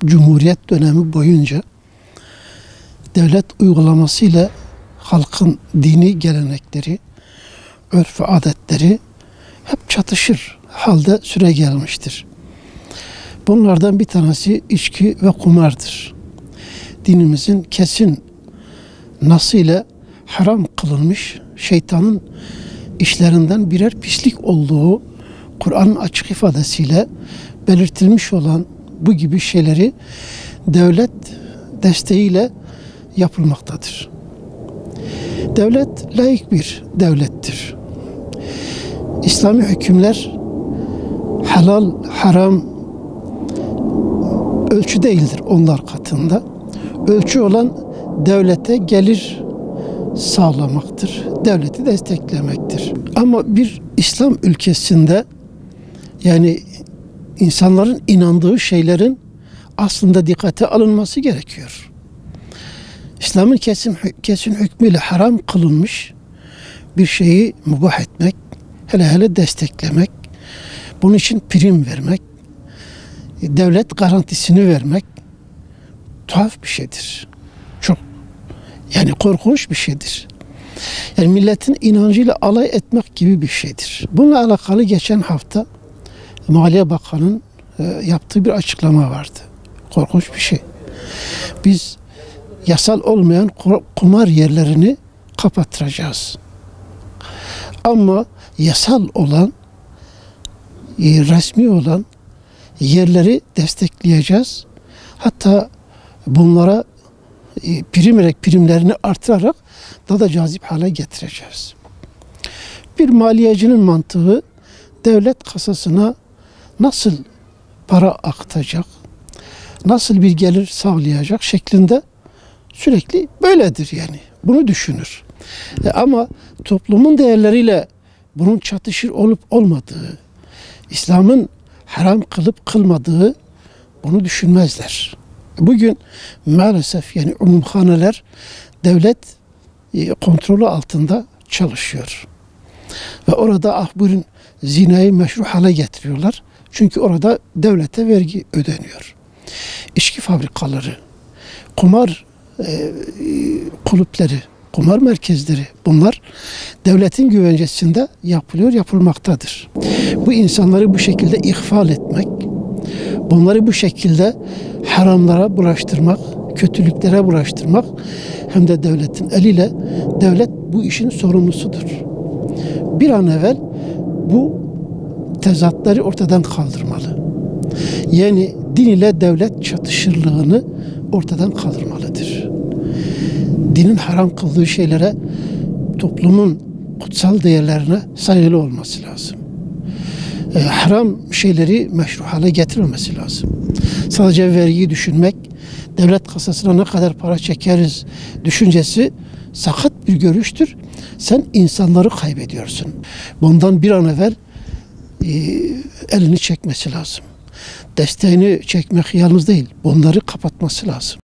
Cumhuriyet dönemi boyunca devlet uygulamasıyla halkın dini gelenekleri, örf ve adetleri hep çatışır halde süre gelmiştir. Bunlardan bir tanesi içki ve kumardır. Dinimizin kesin nasıyla haram kılınmış, şeytanın işlerinden birer pislik olduğu Kur'an'ın açık ifadesiyle belirtilmiş olan bu gibi şeyleri devlet desteğiyle yapılmaktadır. Devlet laik bir devlettir. İslami hükümler helal, haram ölçü değildir onlar katında. Ölçü olan devlete gelir sağlamaktır. Devleti desteklemektir. Ama bir İslam ülkesinde yani insanların inandığı şeylerin aslında dikkate alınması gerekiyor. İslam'ın kesin hükmüyle haram kılınmış bir şeyi mübah etmek, hele desteklemek, bunun için prim vermek, devlet garantisini vermek tuhaf bir şeydir. Çok yani korkunç bir şeydir. Yani milletin inancıyla alay etmek gibi bir şeydir. Bununla alakalı geçen hafta Maliye Bakanı'nın yaptığı bir açıklama vardı. Korkunç bir şey. Biz yasal olmayan kumar yerlerini kapattıracağız. Ama yasal olan, resmi olan yerleri destekleyeceğiz. Hatta bunlara primlerini artırarak daha da cazip hale getireceğiz. Bir maliyecinin mantığı devlet kasasına nasıl para akıtacak, nasıl bir gelir sağlayacak şeklinde sürekli böyledir yani. Bunu düşünür. Ama toplumun değerleriyle bunun çatışır olup olmadığı, İslam'ın haram kılıp kılmadığı bunu düşünmezler. Bugün maalesef yani umumhaneler devlet kontrolü altında çalışıyor. Ve orada buyurun zinayı meşru hale getiriyorlar. Çünkü orada devlete vergi ödeniyor. İçki fabrikaları, kumar kulüpleri, kumar merkezleri bunlar devletin güvencesinde yapılıyor, yapılmaktadır. Bu insanları bu şekilde ihfal etmek, bunları bu şekilde haramlara bulaştırmak, kötülüklere bulaştırmak hem de devletin eliyle devlet bu işin sorumlusudur. Bir an evvel bu tezatları ortadan kaldırmalı. Yani din ile devlet çatışırlığını ortadan kaldırmalıdır. Dinin haram kıldığı şeylere toplumun kutsal değerlerine saygılı olması lazım. Haram şeyleri meşru hale getirmemesi lazım. Sadece vergiyi düşünmek, devlet kasasına ne kadar para çekeriz düşüncesi sakat bir görüştür. Sen insanları kaybediyorsun. Bundan bir an evvel elini çekmesi lazım. Desteğini çekmek yalnız değil, bunları kapatması lazım.